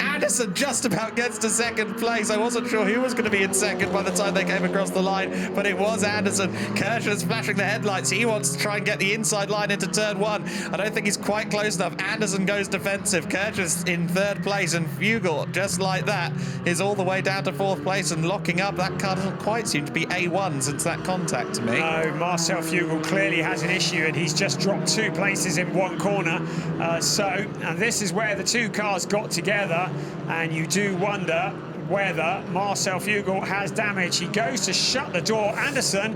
Andersson just about gets to second place. I wasn't sure who was going to be in second by the time they came across the line, but it was Andersson. Kirscher's flashing the headlights. He wants to try and get the inside line into turn 1. I don't think he's quite close enough. Andersson goes defensive. Kirscher's in 3rd place, and Fugel, just like that, is all the way down to 4th place and locking up. That car doesn't quite seem to be A1 since that contact to me. No, Marcel Fugel clearly has an issue, and he's just dropped 2 places in 1 corner. And this is where the 2 cars got together, and you do wonder whether Marcel Fugel has damage. He goes to shut the door. Anderson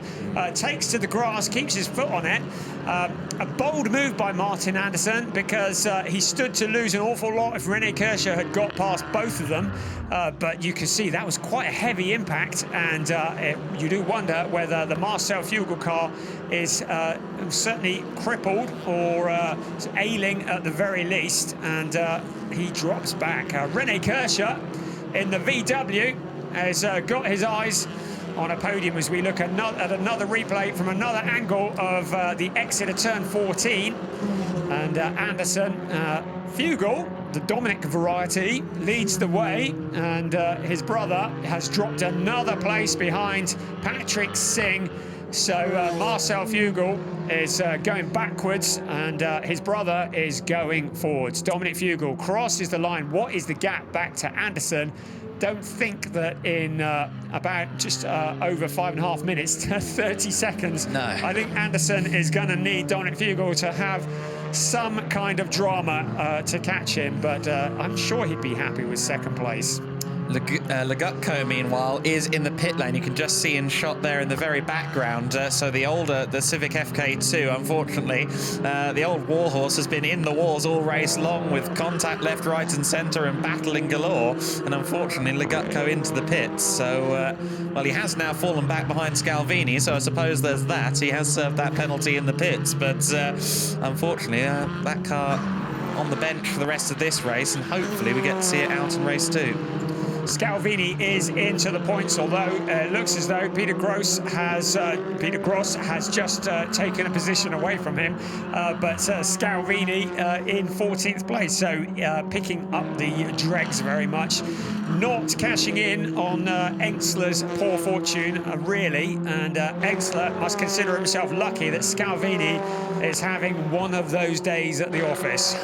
takes to the grass, keeps his foot on it. A bold move by Martin Anderson, because he stood to lose an awful lot if Rene Kirscher had got past both of them. But you can see that was quite a heavy impact, and you do wonder whether the Marcel Fugel car is certainly crippled or ailing at the very least, and he drops back. Rene Kirscher in the VW has got his eyes on a podium as we look at another replay from another angle of the exit of turn 14. And Anderson, Fugel, the Dominic variety, leads the way, and his brother has dropped another place behind Patrick Singh. So Marcel Fugel is going backwards, and his brother is going forwards. Dominic Fugel crosses the line. What is the gap back to Anderson? Don't think that in about just over 5.5 minutes, 30 seconds, no. I think Anderson is going to need Dominic Fugel to have some kind of drama to catch him, but I'm sure he'd be happy with second place. Legutko, meanwhile, is in the pit lane. You can just see in shot there in the very background. So the Civic FK2, unfortunately, the old warhorse has been in the wars all race long, with contact left, right and centre and battling galore. And unfortunately, Legutko into the pits. So, well, he has now fallen back behind Scalvini, so I suppose there's that. He has served that penalty in the pits, but unfortunately, that car on the bench for the rest of this race, and hopefully we get to see it out in race 2. Scalvini is into the points, although it looks as though Peter Gross has just taken a position away from him. But Scalvini in 14th place, so picking up the dregs very much. Not cashing in on Engstler's poor fortune, really, and Engstler must consider himself lucky that Scalvini is having one of those days at the office.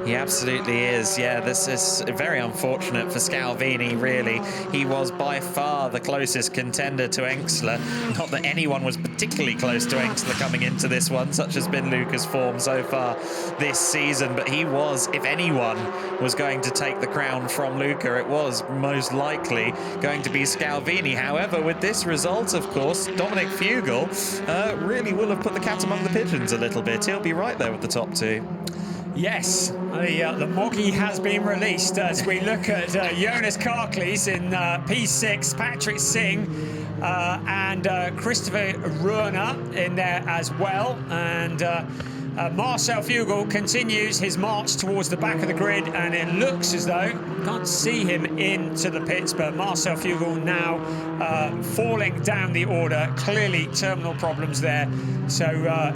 He absolutely is. Yeah, this is very unfortunate for Scalvini, really. He was by far the closest contender to Engstler. Not that anyone was particularly close to Engstler coming into this one, such has been Luca's form so far this season. But he was, if anyone was going to take the crown from Luca, it was most likely going to be Scalvini. However, with this result, of course, Dominic Fugel really will have put the cat among the pigeons a little bit. He'll be right there with the top two. Yes, the Moggy has been released as we look at Jonas Karklees in P6, Patrick Singh and Christopher Ruhner in there as well. And Marcel Fugel continues his march towards the back of the grid, and it looks as though, can't see him into the pits, but Marcel Fugel now falling down the order. Clearly terminal problems there. So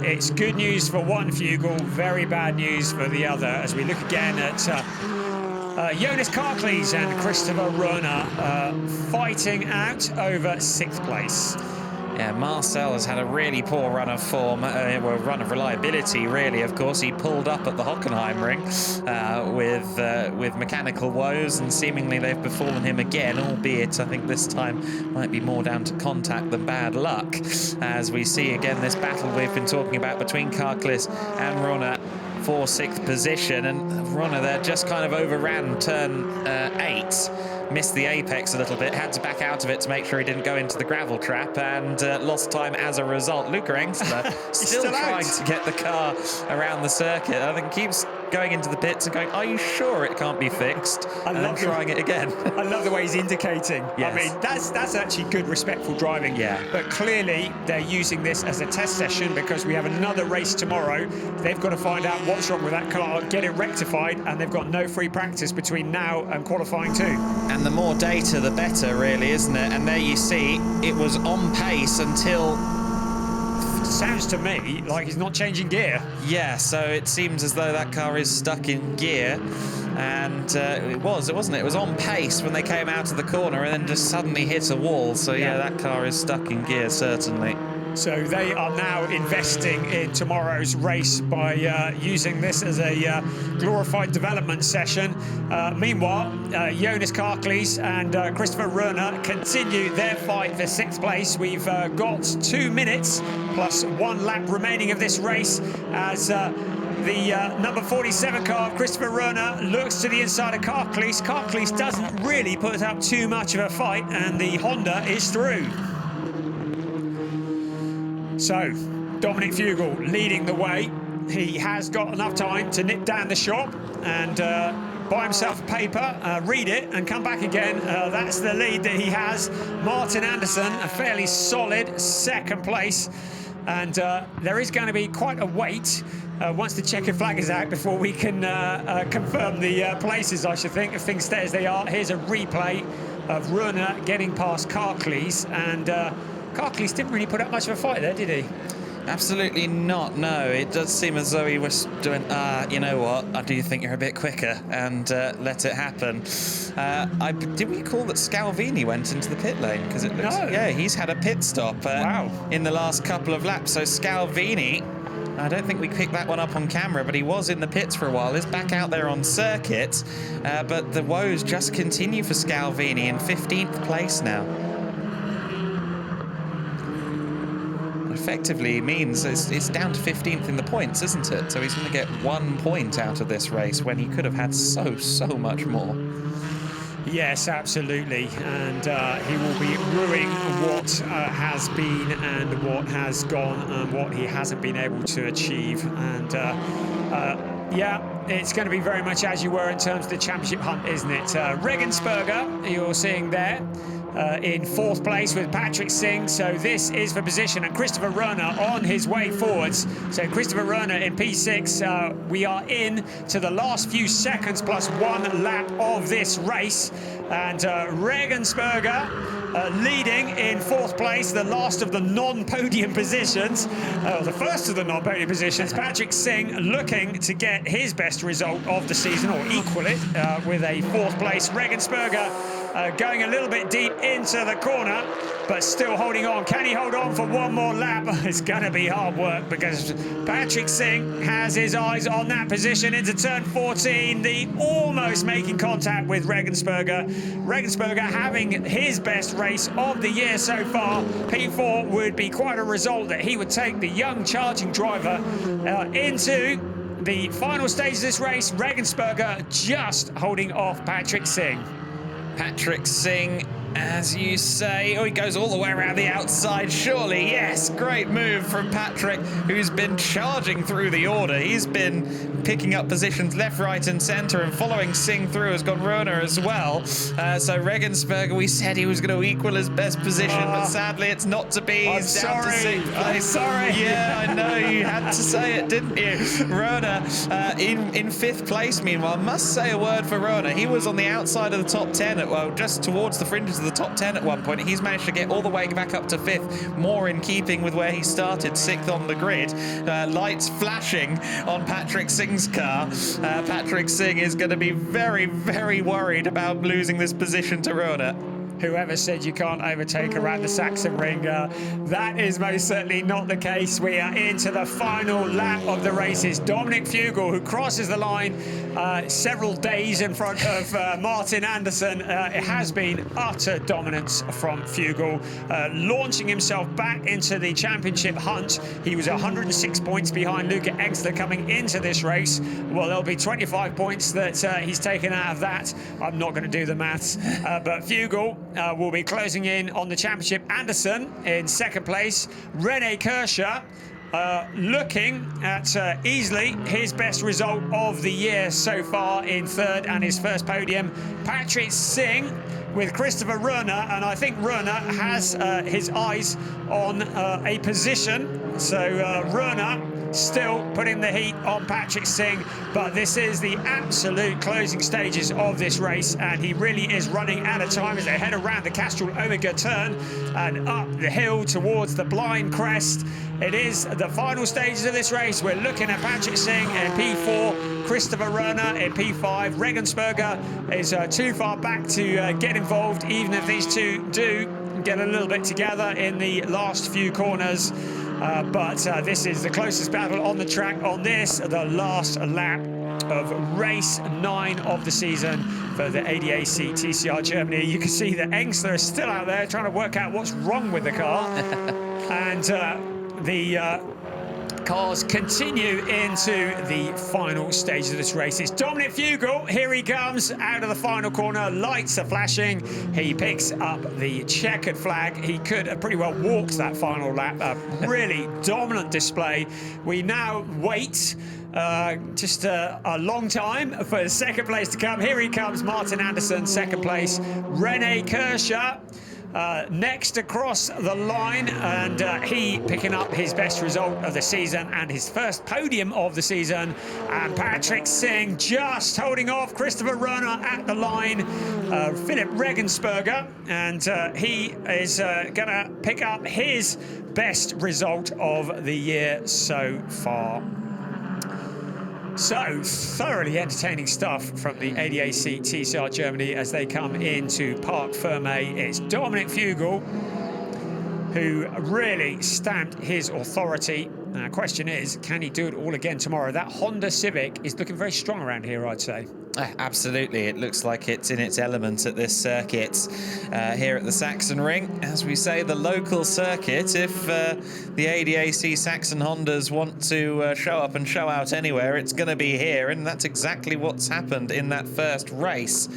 it's good news for one Fugel, very bad news for the other, as we look again at Jonas Karklees and Christopher Ruhner fighting out over 6th place. Yeah, Marcel has had a really poor run of form, well, run of reliability, really. Of course, he pulled up at the Hockenheimring with mechanical woes, and seemingly they've befallen him again, albeit I think this time might be more down to contact than bad luck, as we see again this battle we've been talking about between Karklees and Ruhner for 6th position, and Ruhner there just kind of overran turn 8. Missed the apex a little bit, had to back out of it to make sure he didn't go into the gravel trap, and lost time as a result. Luca Engstler still trying to get the car around the circuit. I think keeps going into the pits and going, are you sure it can't be fixed? And then trying it again. I love the way he's indicating. Yes. I mean, that's actually good, respectful driving. Yeah. But clearly they're using this as a test session, because we have another race tomorrow. They've got to find out what's wrong with that car, get it rectified, and they've got no free practice between now and qualifying 2. And the more data, the better, really, isn't it? And there you see, it was on pace until... Sounds to me like he's not changing gear. Yeah, so it seems as though that car is stuck in gear. And wasn't it? It was on pace when they came out of the corner and then just suddenly hit a wall. So yeah, that car is stuck in gear, certainly. So they are now investing in tomorrow's race by using this as a glorified development session. Meanwhile, Jonas Karklees and Christopher Ruhner continue their fight for 6th place. We've got 2 minutes plus 1 lap remaining of this race as The number 47 car, Christopher Rohner, looks to the inside of Karklees. Karklees doesn't really put up too much of a fight, and the Honda is through. So, Dominic Fugel leading the way. He has got enough time to nip down the shop and buy himself a paper, read it, and come back again. That's the lead that he has. Martin Anderson, a fairly solid second place. And there is going to be quite a wait once the checkered flag is out before we can confirm the places, I should think, if things stay as they are. Here's a replay of Rohner getting past Karklees, and Karklees didn't really put up much of a fight there, did he? Absolutely not, no. It does seem as though he was doing, you know what, I do think you're a bit quicker, and let it happen. Did we call that Scalvini went into the pit lane? Because it looks, yeah, he's had a pit stop in the last couple of laps. So Scalvini, I don't think we picked that one up on camera, but he was in the pits for a while. He's back out there on circuit, but the woes just continue for Scalvini in 15th place now. Effectively means it's down to 15th in the points, isn't it? So he's going to get 1 point out of this race when he could have had so much more. Yes, absolutely, and he will be ruining what has been and what has gone and what he hasn't been able to achieve. And yeah, it's going to be very much as you were in terms of the championship hunt, isn't it? Regensburger, you're seeing there, in 4th place with Patrick Singh. So this is for position, and Christopher Rohner on his way forwards. So Christopher Rohner in P6. We are in to the last few seconds plus 1 lap of this race, and Regensburger leading in 4th place, the last of the non-podium positions, the first of the non-podium positions. Patrick Singh looking to get his best result of the season, or equal it, with a 4th place. Regensburger going a little bit deep into the corner, but still holding on. Can he hold on for 1 more lap? It's going to be hard work, because Patrick Singh has his eyes on that position into turn 14. The almost making contact with Regensburger. Regensburger having his best race of the year so far. P4 would be quite a result that he would take the young charging driver into the final stage of this race. Regensburger just holding off Patrick Singh. Patrick Singh, as you say, he goes all the way around the outside, surely. Yes, great move from Patrick, who's been charging through the order. He's been picking up positions left, right and centre, and following Singh through has gone Rohner as well. So Regensburger, we said he was going to equal his best position, but sadly it's not to be. I'm sorry. I'm sorry. Yeah, I know, you had to say it, didn't you? Rohner in 5th place, meanwhile. Must say a word for Rohner. He was on the outside of the top 10, well, just towards the fringes of the top 10 at one point. He's managed to get all the way back up to 5th, more in keeping with where he started, 6th on the grid. Lights flashing on Patrick Singh's car. Patrick Singh is going to be very, very worried about losing this position to Rohner. Whoever said you can't overtake around the Sachsenring, that is most certainly not the case. We are into the final lap of the races. Dominic Fugel, who crosses the line several days in front of Martin Anderson. It has been utter dominance from Fugel, launching himself back into the championship hunt. He was 106 points behind Luca Engstler coming into this race. Well, there'll be 25 points that he's taken out of that. I'm not going to do the maths, but Fugel will be closing in on the championship. Anderson in 2nd place. Rene Kirscher looking at easily his best result of the year so far in 3rd and his first podium. Patrick Singh with Christopher Rohner, and I think Rohner has his eyes on a position. So Rohner still putting the heat on Patrick Singh, but this is the absolute closing stages of this race, and he really is running out of time as they head around the Castrol Omega turn and up the hill towards the blind crest. It is the final stages of this race. We're looking at Patrick Singh in P4, Christopher Rohner in P5. Regensburger is too far back to get involved, even if these two do get a little bit together in the last few corners. But this is the closest battle on the track on this, the last lap of race 9 of the season for the ADAC TCR Germany. You can see that Engstler is still out there trying to work out what's wrong with the car. And the cars continue into the final stage of this race. It's Dominic Fugel. Here he comes out of the final corner. Lights are flashing. He picks up the checkered flag. He could have pretty well walked that final lap. A really dominant display. We now wait just a long time for second place to come. Here he comes, Martin Anderson, second place. Rene Kirscher next across the line, and he picking up his best result of the season and his first podium of the season. And Patrick Singh just holding off Christopher Runner at the line. Philip Regensberger, and he is going to pick up his best result of the year so far. So, thoroughly entertaining stuff from the ADAC TCR Germany as they come into Parc Fermé. It's Dominic Fugel who really stamped his authority. Now, the question is, can he do it all again tomorrow? That Honda Civic is looking very strong around here, I'd say. Absolutely, it looks like it's in its element at this circuit here at the Sachsenring. As we say, the local circuit. If the ADAC Saxon Hondas want to show up and show out anywhere, it's going to be here, and that's exactly what's happened in that first race.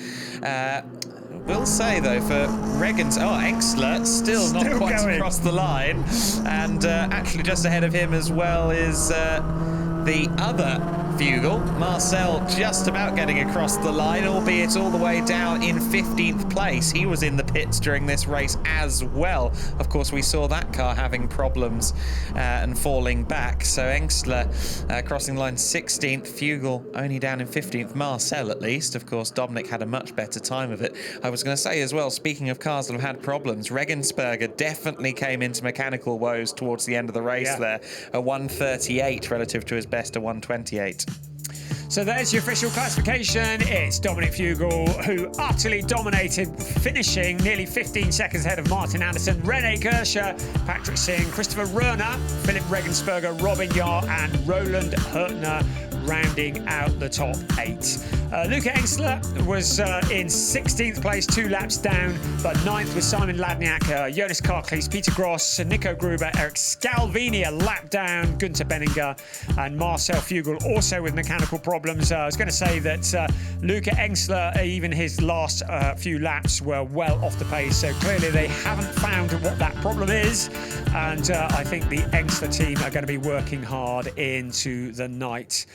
Will say, though, for Regens... Oh, Engsler still not quite going across the line. And actually just ahead of him as well is the other Fugel, Marcel, just about getting across the line, albeit all the way down in 15th place. He was in the pits during this race as well. Of course, we saw that car having problems and falling back. So Engsler crossing the line 16th, Fugel only down in 15th, Marcel at least. Of course, Dominic had a much better time of it. I was going to say as well, speaking of cars that have had problems, Regensberger definitely came into mechanical woes towards the end of the race there. A 138 relative to his best, a 128. So there's your official classification. It's Dominic Fugel, who utterly dominated, finishing nearly 15 seconds ahead of Martin Anderson, Rene Kirscher, Patrick Singh, Christopher Runner, Philip Regensberger, Robin Yar, and Roland Hurtner rounding out the top 8. Luca Engsler was in 16th place, 2 laps down, but 9th was Simon Ladniak, Jonas Karklees, Peter Gross, Nico Gruber, Eric Scalvini a lap down, Gunther Benninger, and Marcel Fugel also with mechanical problems. I was going to say that Luca Engsler, even his last few laps were well off the pace, so clearly they haven't found what that problem is, and I think the Engsler team are going to be working hard into the night.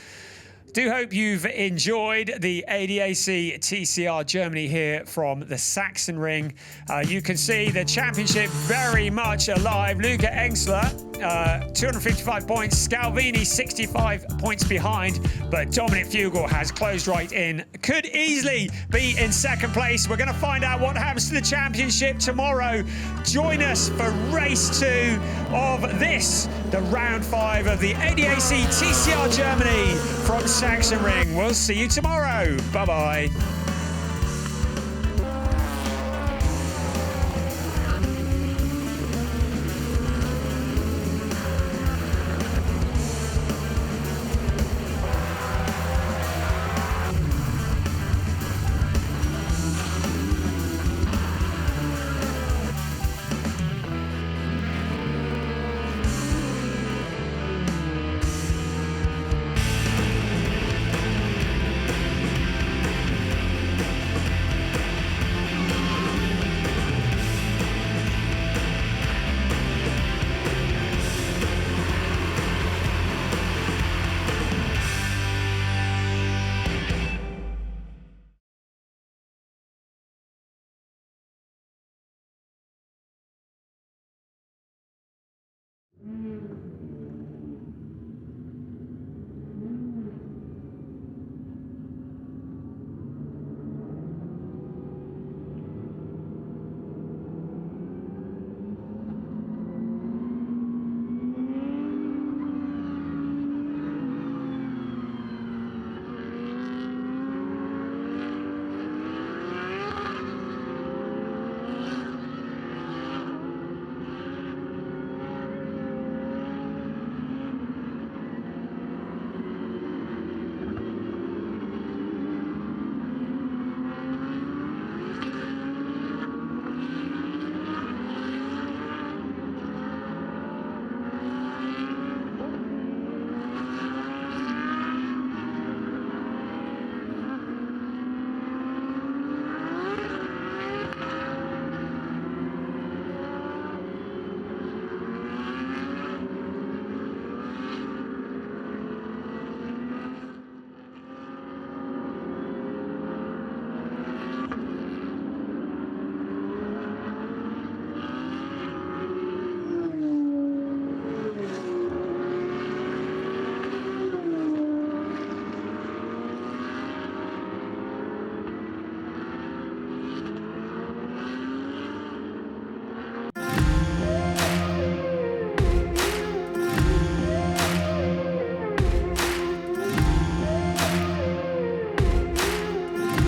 Do hope you've enjoyed the ADAC TCR Germany here from the Sachsenring. You can see the championship very much alive. Luca Engsler, 255 points. Scalvini, 65 points behind. But Dominic Fugel has closed right in. Could easily be in second place. We're going to find out what happens to the championship tomorrow. Join us for race 2 of this, the round 5 of the ADAC TCR Germany from Sachsenring. We'll see you tomorrow. Bye-bye.